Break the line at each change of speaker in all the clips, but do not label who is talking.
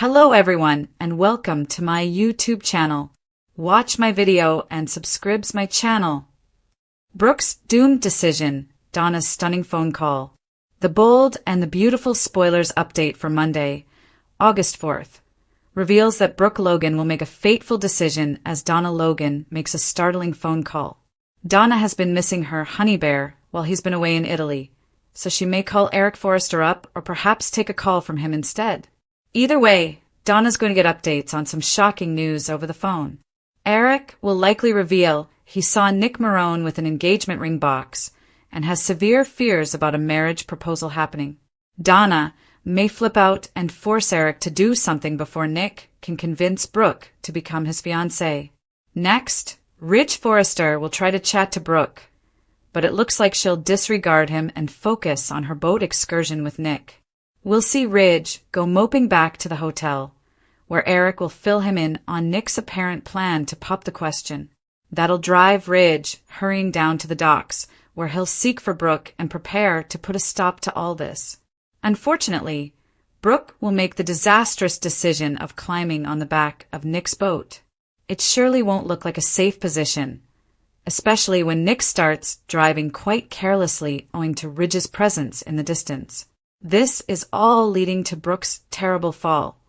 Hello everyone and welcome to my YouTube channel. Watch my video and subscribe my channel. Brooke's doomed decision, Donna's stunning phone call. The bold and the beautiful spoilers update for Monday, August 4th, reveals that Brooke Logan will make a fateful decision as Donna Logan makes a startling phone call. Donna has been missing her honey bear while he's been away in Italy, so she may call Eric Forrester up or perhaps take a call from him instead. Either way, Donna's going to get updates on some shocking news over the phone. Eric will likely reveal he saw Nick Marone with an engagement ring box and has severe fears about a marriage proposal happening. Donna may flip out and force Eric to do something before Nick can convince Brooke to become his fiancée. Next, Ridge Forrester will try to chat to Brooke, but it looks like she'll disregard him and focus on her boat excursion with Nick. We'll see Ridge go moping back to the hotel, where Eric will fill him in on Nick's apparent plan to pop the question. That'll drive Ridge hurrying down to the docks, where he'll seek for Brooke and prepare to put a stop to all this. Unfortunately, Brooke will make the disastrous decision of climbing on the back of Nick's boat. It surely won't look like a safe position, especially when Nick starts driving quite carelessly owing to Ridge's presence in the distance. This is all leading to Brooke's terrible fall,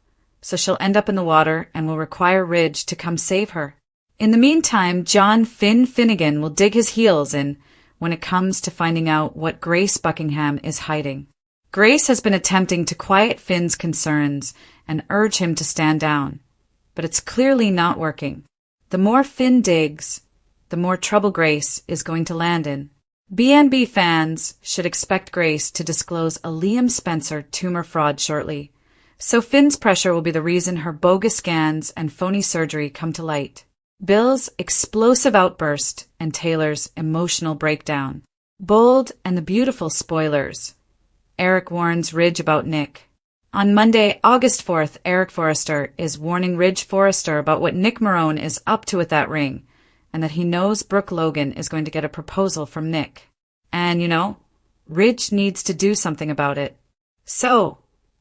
so she'll end up in the water and will require Ridge to come save her. In the meantime, John Finnegan will dig his heels in when it comes to finding out what Grace Buckingham is hiding. Grace has been attempting to quiet Finn's concerns and urge him to stand down, but it's clearly not working. The more Finn digs, the more trouble Grace is going to land in. BNB fans should expect Grace to disclose a Liam Spencer tumor fraud shortly, so Finn's pressure will be the reason her bogus scans and phony surgery come to light. Bill's explosive outburst and Taylor's emotional breakdown. Bold and the beautiful spoilers. Eric warns Ridge about Nick. On Monday, August 4th, Eric Forrester is warning Ridge Forrester about what Nick Marone is up to with that ring, and that he knows Brooke Logan is going to get a proposal from Nick. And, Ridge needs to do something about it. So,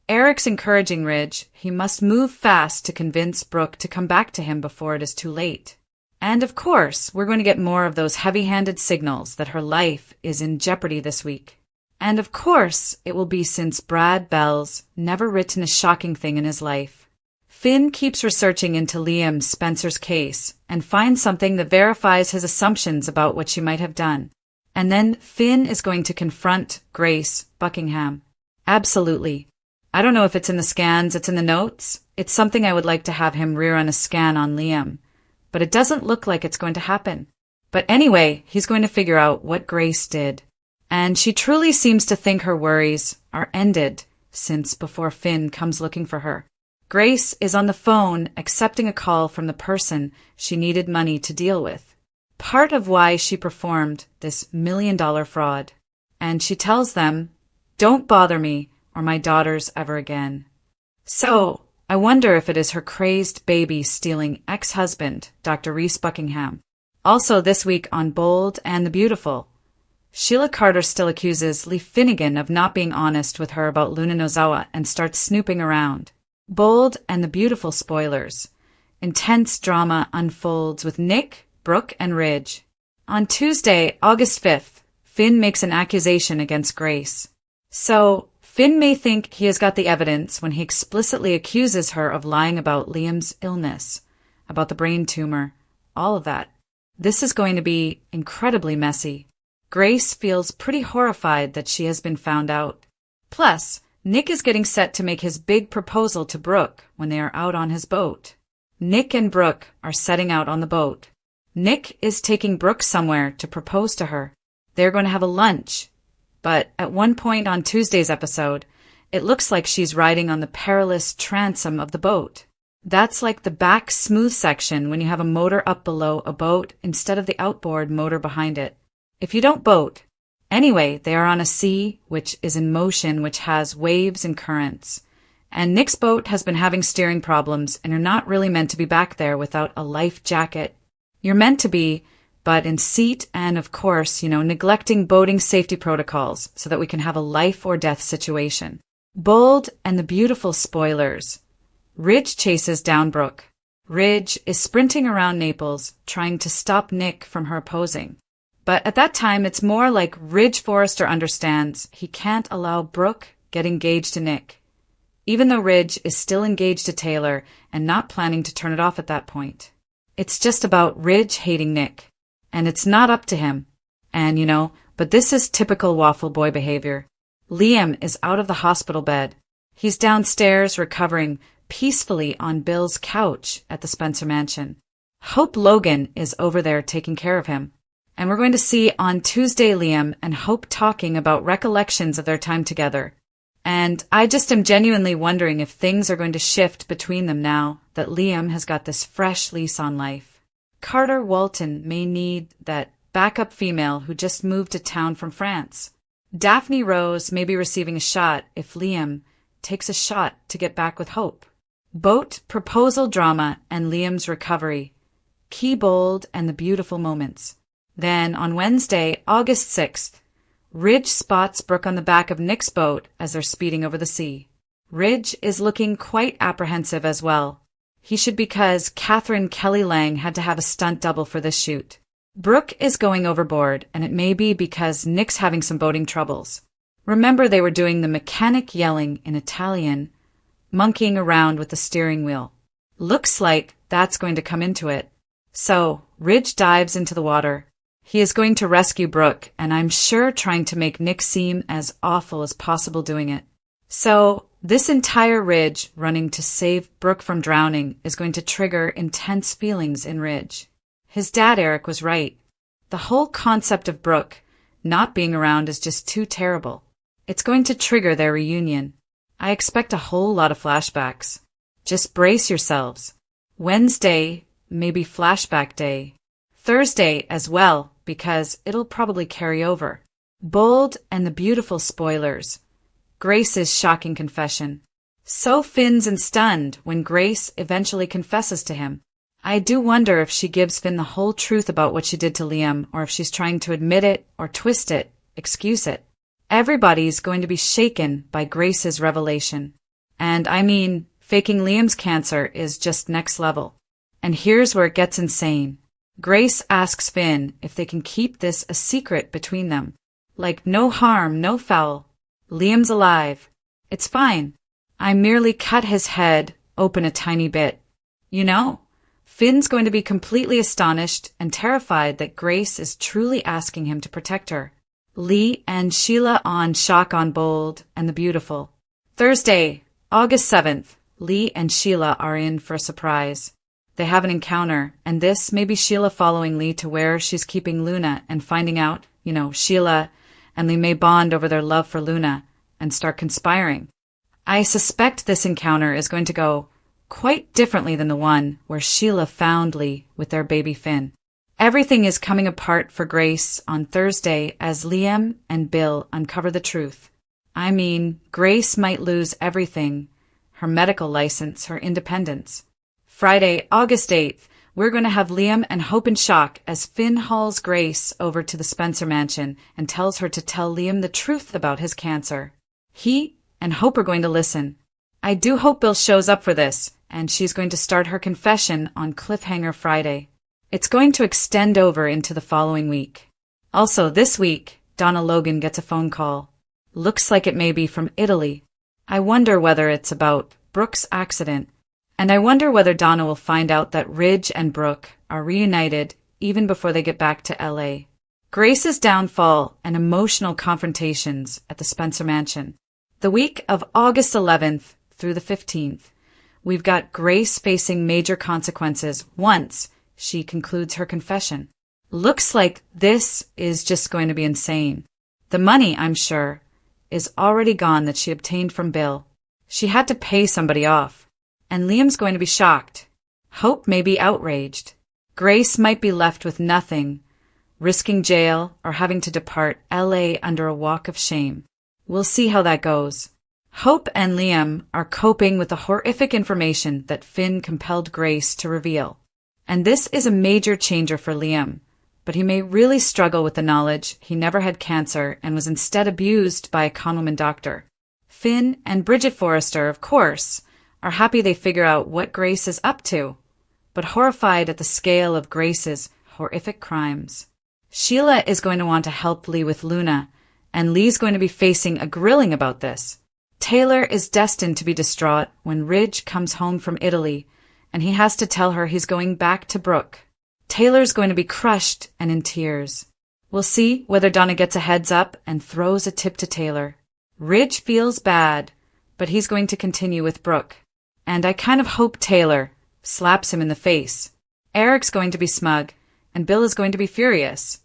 Eric's encouraging Ridge he must move fast to convince Brooke to come back to him before it is too late. And of course, we're going to get more of those heavy-handed signals that her life is in jeopardy this week. And of course, it will be since Brad Bell's never written a shocking thing in his life. Finn keeps researching into Liam Spencer's case and finds something that verifies his assumptions about what she might have done. And then Finn is going to confront Grace Buckingham. Absolutely. I don't know if it's in the scans, it's in the notes. It's something I would like to have him rerun a scan on Liam. But it doesn't look like it's going to happen. But anyway, he's going to figure out what Grace did. And she truly seems to think her worries are ended since before Finn comes looking for her. Grace is on the phone accepting a call from the person she needed money to deal with. Part of why she performed this $1 million fraud. And she tells them, "Don't bother me or my daughters ever again." So, I wonder if it is her crazed baby-stealing ex-husband, Dr. Reese Buckingham. Also this week on Bold and the Beautiful, Sheila Carter still accuses Lee Finnegan of not being honest with her about Luna Nozawa and starts snooping around. Bold and the Beautiful spoilers. Intense drama unfolds with Nick, Brooke, and Ridge. On Tuesday, August 5th, Finn makes an accusation against Grace. So, Finn may think he has got the evidence when he explicitly accuses her of lying about Liam's illness, about the brain tumor, all of that. This is going to be incredibly messy. Grace feels pretty horrified that she has been found out. Plus, Nick is getting set to make his big proposal to Brooke when they are out on his boat. Nick and Brooke are setting out on the boat. Nick is taking Brooke somewhere to propose to her. They're going to have a lunch. But at one point on Tuesday's episode, it looks like she's riding on the perilous transom of the boat. That's like the back smooth section when you have a motor up below a boat instead of the outboard motor behind it. If you don't boat. Anyway, they are on a sea which is in motion, which has waves and currents. And Nick's boat has been having steering problems, and you're not really meant to be back there without a life jacket. You're meant to be, but in seat and, of course, neglecting boating safety protocols so that we can have a life or death situation. Bold and the Beautiful spoilers. Ridge chases down Brooke. Ridge is sprinting around Naples, trying to stop Nick from her opposing. But at that time, it's more like Ridge Forrester understands he can't allow Brooke get engaged to Nick, even though Ridge is still engaged to Taylor and not planning to turn it off at that point. It's just about Ridge hating Nick, and it's not up to him. And but this is typical waffle boy behavior. Liam is out of the hospital bed. He's downstairs recovering peacefully on Bill's couch at the Spencer mansion. Hope Logan is over there taking care of him. And we're going to see on Tuesday Liam and Hope talking about recollections of their time together. And I just am genuinely wondering if things are going to shift between them now that Liam has got this fresh lease on life. Carter Walton may need that backup female who just moved to town from France. Daphne Rose may be receiving a shot if Liam takes a shot to get back with Hope. Boat proposal drama and Liam's recovery. Key bold and the beautiful moments. Then, on Wednesday, August 6th, Ridge spots Brooke on the back of Nick's boat as they're speeding over the sea. Ridge is looking quite apprehensive as well. He should because Catherine Kelly Lang had to have a stunt double for this shoot. Brooke is going overboard, and it may be because Nick's having some boating troubles. Remember they were doing the mechanic yelling in Italian, monkeying around with the steering wheel. Looks like that's going to come into it. So, Ridge dives into the water. He is going to rescue Brooke, and I'm sure trying to make Nick seem as awful as possible doing it. So, this entire Ridge running to save Brooke from drowning is going to trigger intense feelings in Ridge. His dad, Eric, was right. The whole concept of Brooke not being around is just too terrible. It's going to trigger their reunion. I expect a whole lot of flashbacks. Just brace yourselves. Wednesday, maybe flashback day. Thursday as well, because it'll probably carry over. Bold and the beautiful spoilers. Grace's shocking confession. So Finn's and stunned when Grace eventually confesses to him. I do wonder if she gives Finn the whole truth about what she did to Liam, or if she's trying to admit it or twist it, excuse it. Everybody's going to be shaken by Grace's revelation. And I mean, faking Liam's cancer is just next level. And here's where it gets insane. Grace asks Finn if they can keep this a secret between them. Like, no harm, no foul. Liam's alive. It's fine. I merely cut his head open a tiny bit. Finn's going to be completely astonished and terrified that Grace is truly asking him to protect her. Lee and Sheila on Shock on Bold and the Beautiful. Thursday, August 7th, Lee and Sheila are in for a surprise. They have an encounter, and this may be Sheila following Lee to where she's keeping Luna and finding out, Sheila and Lee may bond over their love for Luna and start conspiring. I suspect this encounter is going to go quite differently than the one where Sheila found Lee with their baby Finn. Everything is coming apart for Grace on Thursday as Liam and Bill uncover the truth. I mean, Grace might lose everything, her medical license, her independence. Friday, August 8th, we're going to have Liam and Hope in shock as Finn hauls Grace over to the Spencer mansion and tells her to tell Liam the truth about his cancer. He and Hope are going to listen. I do hope Bill shows up for this, and she's going to start her confession on Cliffhanger Friday. It's going to extend over into the following week. Also, this week, Donna Logan gets a phone call. Looks like it may be from Italy. I wonder whether it's about Brooke's accident. And I wonder whether Donna will find out that Ridge and Brooke are reunited even before they get back to L.A. Grace's downfall and emotional confrontations at the Spencer mansion. The week of August 11th through the 15th, we've got Grace facing major consequences once she concludes her confession. Looks like this is just going to be insane. The money, I'm sure, is already gone that she obtained from Bill. She had to pay somebody off. And Liam's going to be shocked. Hope may be outraged. Grace might be left with nothing, risking jail or having to depart L.A. under a walk of shame. We'll see how that goes. Hope and Liam are coping with the horrific information that Finn compelled Grace to reveal. And this is a major changer for Liam, but he may really struggle with the knowledge he never had cancer and was instead abused by a con woman doctor. Finn and Bridget Forrester, of course, are happy they figure out what Grace is up to, but horrified at the scale of Grace's horrific crimes. Sheila is going to want to help Lee with Luna, and Lee's going to be facing a grilling about this. Taylor is destined to be distraught when Ridge comes home from Italy, and he has to tell her he's going back to Brooke. Taylor's going to be crushed and in tears. We'll see whether Donna gets a heads up and throws a tip to Taylor. Ridge feels bad, but he's going to continue with Brooke. And I kind of hope Taylor slaps him in the face. Eric's going to be smug, and Bill is going to be furious.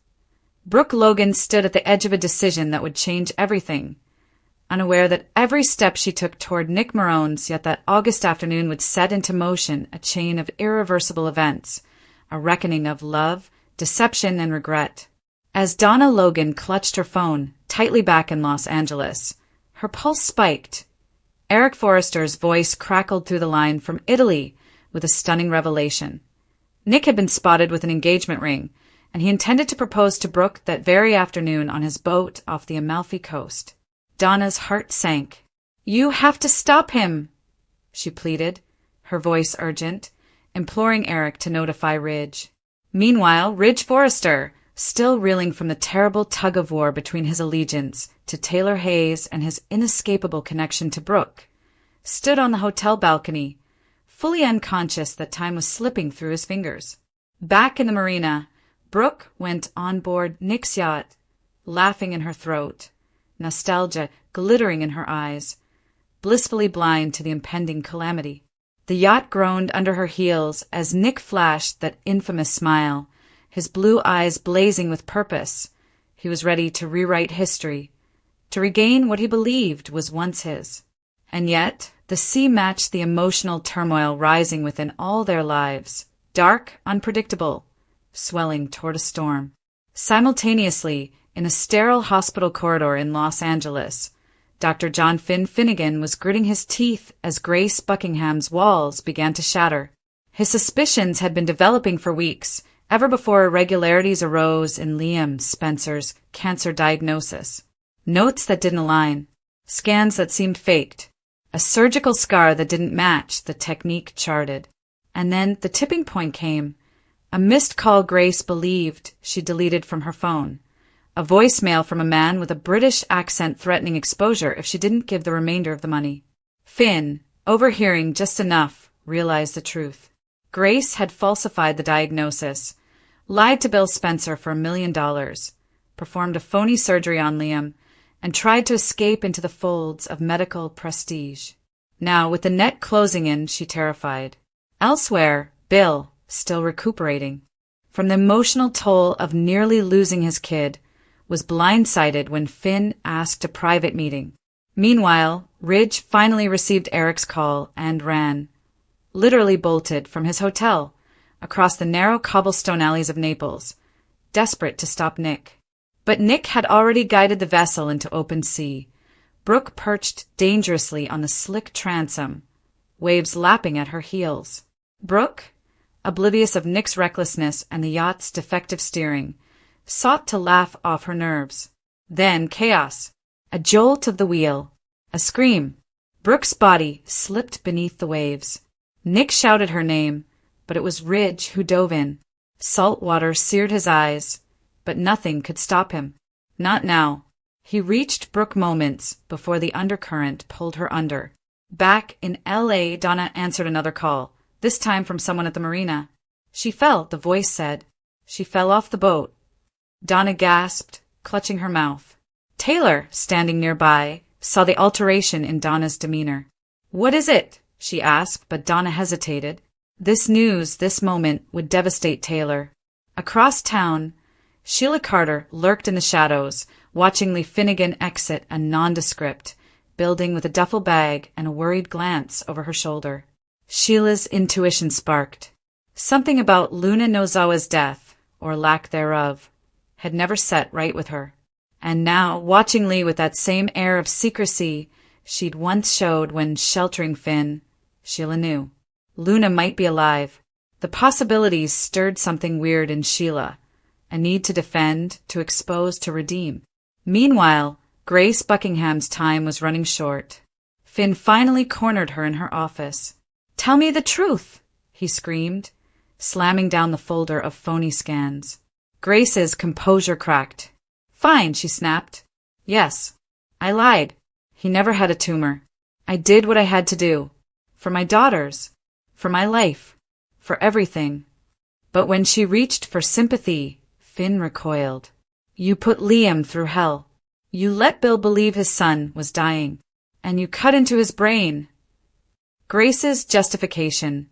Brooke Logan stood at the edge of a decision that would change everything, unaware that every step she took toward Nick Marone's yet that August afternoon would set into motion a chain of irreversible events, a reckoning of love, deception, and regret. As Donna Logan clutched her phone, tightly back in Los Angeles, her pulse spiked. Eric Forrester's voice crackled through the line from Italy with a stunning revelation. Nick had been spotted with an engagement ring, and he intended to propose to Brooke that very afternoon on his boat off the Amalfi coast. Donna's heart sank. "You have to stop him," she pleaded, her voice urgent, imploring Eric to notify Ridge. Meanwhile, Ridge Forrester, still reeling from the terrible tug-of-war between his allegiance to Taylor Hayes and his inescapable connection to Brooke, stood on the hotel balcony, fully unconscious that time was slipping through his fingers. Back in the marina, Brooke went on board Nick's yacht, laughing in her throat, nostalgia glittering in her eyes, blissfully blind to the impending calamity. The yacht groaned under her heels as Nick flashed that infamous smile, his blue eyes blazing with purpose. He was ready to rewrite history, to regain what he believed was once his. And yet, the sea matched the emotional turmoil rising within all their lives, dark, unpredictable, swelling toward a storm. Simultaneously, in a sterile hospital corridor in Los Angeles, Dr. John Finnegan was gritting his teeth as Grace Buckingham's walls began to shatter. His suspicions had been developing for weeks, ever before irregularities arose in Liam Spencer's cancer diagnosis. Notes that didn't align, scans that seemed faked, a surgical scar that didn't match the technique charted. And then the tipping point came, a missed call Grace believed she deleted from her phone, a voicemail from a man with a British accent threatening exposure if she didn't give the remainder of the money. Finn, overhearing just enough, realized the truth. Grace had falsified the diagnosis, lied to Bill Spencer for $1 million, performed a phony surgery on Liam, and tried to escape into the folds of medical prestige. Now, with the net closing in, she terrified. Elsewhere, Bill, still recuperating from the emotional toll of nearly losing his kid, was blindsided when Finn asked a private meeting. Meanwhile, Ridge finally received Eric's call and ran, literally bolted from his hotel, across the narrow cobblestone alleys of Naples, desperate to stop Nick. But Nick had already guided the vessel into open sea. Brooke perched dangerously on the slick transom, waves lapping at her heels. Brooke, oblivious of Nick's recklessness and the yacht's defective steering, sought to laugh off her nerves. Then chaos. A jolt of the wheel. A scream. Brooke's body slipped beneath the waves. Nick shouted her name, but it was Ridge who dove in. Salt water seared his eyes, but nothing could stop him. Not now. He reached Brooke moments before the undercurrent pulled her under. Back in L.A., Donna answered another call, this time from someone at the marina. She fell, the voice said. She fell off the boat. Donna gasped, clutching her mouth. Taylor, standing nearby, saw the alteration in Donna's demeanor. "What is it?" she asked, but Donna hesitated. This news, this moment, would devastate Taylor. Across town, Sheila Carter lurked in the shadows, watching Lee Finnegan exit a nondescript building with a duffel bag and a worried glance over her shoulder. Sheila's intuition sparked. Something about Luna Nozawa's death, or lack thereof, had never set right with her. And now, watching Lee with that same air of secrecy she'd once showed when sheltering Finn, Sheila knew. Luna might be alive. The possibilities stirred something weird in Sheila, a need to defend, to expose, to redeem. Meanwhile, Grace Buckingham's time was running short. Finn finally cornered her in her office. "Tell me the truth," he screamed, slamming down the folder of phony scans. Grace's composure cracked. "Fine," she snapped. "Yes, I lied. He never had a tumor. I did what I had to do. For my daughters. For my life. For everything." But when she reached for sympathy, Finn recoiled. "You put Liam through hell. You let Bill believe his son was dying. And you cut into his brain." Grace's justification,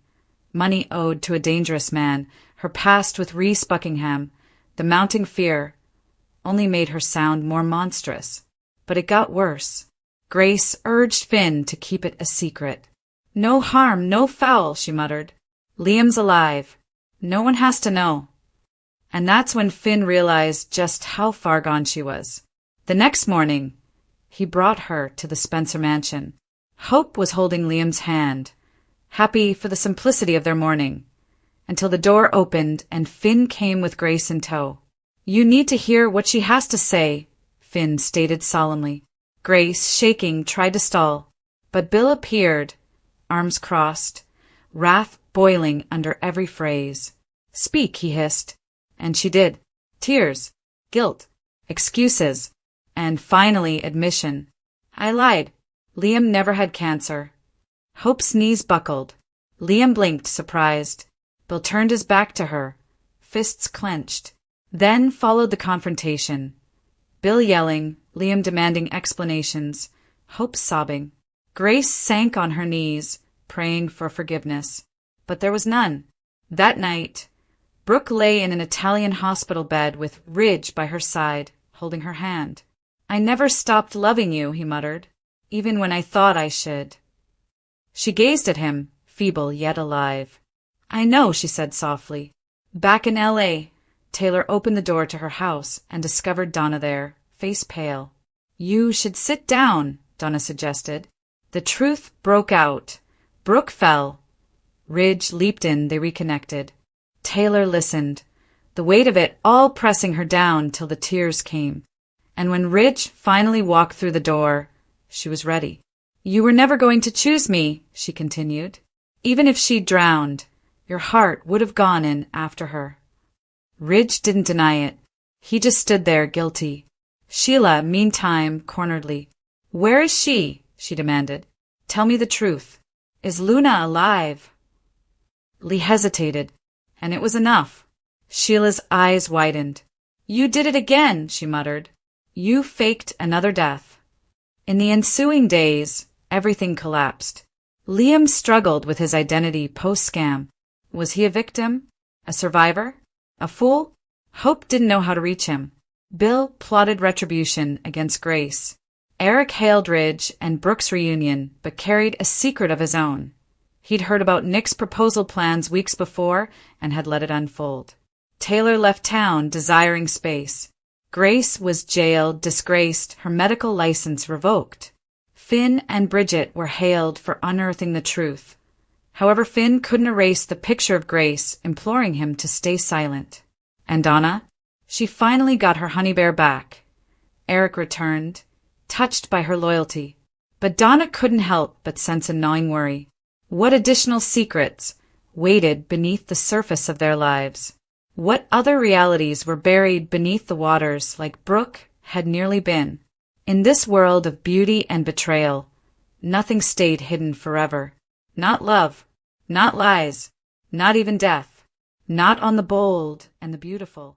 money owed to a dangerous man, her past with Reese Buckingham, the mounting fear, only made her sound more monstrous. But it got worse. Grace urged Finn to keep it a secret. "No harm, no foul," she muttered. "Liam's alive. No one has to know." And that's when Finn realized just how far gone she was. The next morning, he brought her to the Spencer mansion. Hope was holding Liam's hand, happy for the simplicity of their morning, until the door opened and Finn came with Grace in tow. "You need to hear what she has to say," Finn stated solemnly. Grace, shaking, tried to stall, but Bill appeared, arms crossed, wrath boiling under every phrase. "Speak," he hissed. And she did. Tears, guilt, excuses, and finally admission. "I lied. Liam never had cancer." Hope's knees buckled. Liam blinked, surprised. Bill turned his back to her, fists clenched. Then followed the confrontation. Bill yelling, Liam demanding explanations, Hope sobbing. Grace sank on her knees, praying for forgiveness. But there was none. That night, Brooke lay in an Italian hospital bed with Ridge by her side, holding her hand. "I never stopped loving you," he muttered, "even when I thought I should." She gazed at him, feeble yet alive. "I know," she said softly. Back in L.A., Taylor opened the door to her house and discovered Donna there, face pale. "You should sit down," Donna suggested. The truth broke out. Brooke fell. Ridge leaped in, they reconnected. Taylor listened, the weight of it all pressing her down till the tears came. And when Ridge finally walked through the door, she was ready. "You were never going to choose me," she continued. "Even if she drowned, your heart would have gone in after her." Ridge didn't deny it. He just stood there, guilty. Sheila, meantime, corneredly. "Where is she?" she demanded. "Tell me the truth. Is Luna alive?" Lee hesitated, and it was enough. Sheila's eyes widened. "You did it again," she muttered. "You faked another death." In the ensuing days, everything collapsed. Liam struggled with his identity post-scam. Was he a victim? A survivor? A fool? Hope didn't know how to reach him. Bill plotted retribution against Grace. Eric hailed Ridge and Brooke's reunion, but carried a secret of his own. He'd heard about Nick's proposal plans weeks before and had let it unfold. Taylor left town, desiring space. Grace was jailed, disgraced, her medical license revoked. Finn and Bridget were hailed for unearthing the truth. However, Finn couldn't erase the picture of Grace imploring him to stay silent. And Donna? She finally got her honey bear back. Eric returned, touched by her loyalty. But Donna couldn't help but sense a gnawing worry. What additional secrets waited beneath the surface of their lives? What other realities were buried beneath the waters like Brooke had nearly been? In this world of beauty and betrayal, nothing stayed hidden forever. Not love, not lies, not even death. Not on the bold and the beautiful.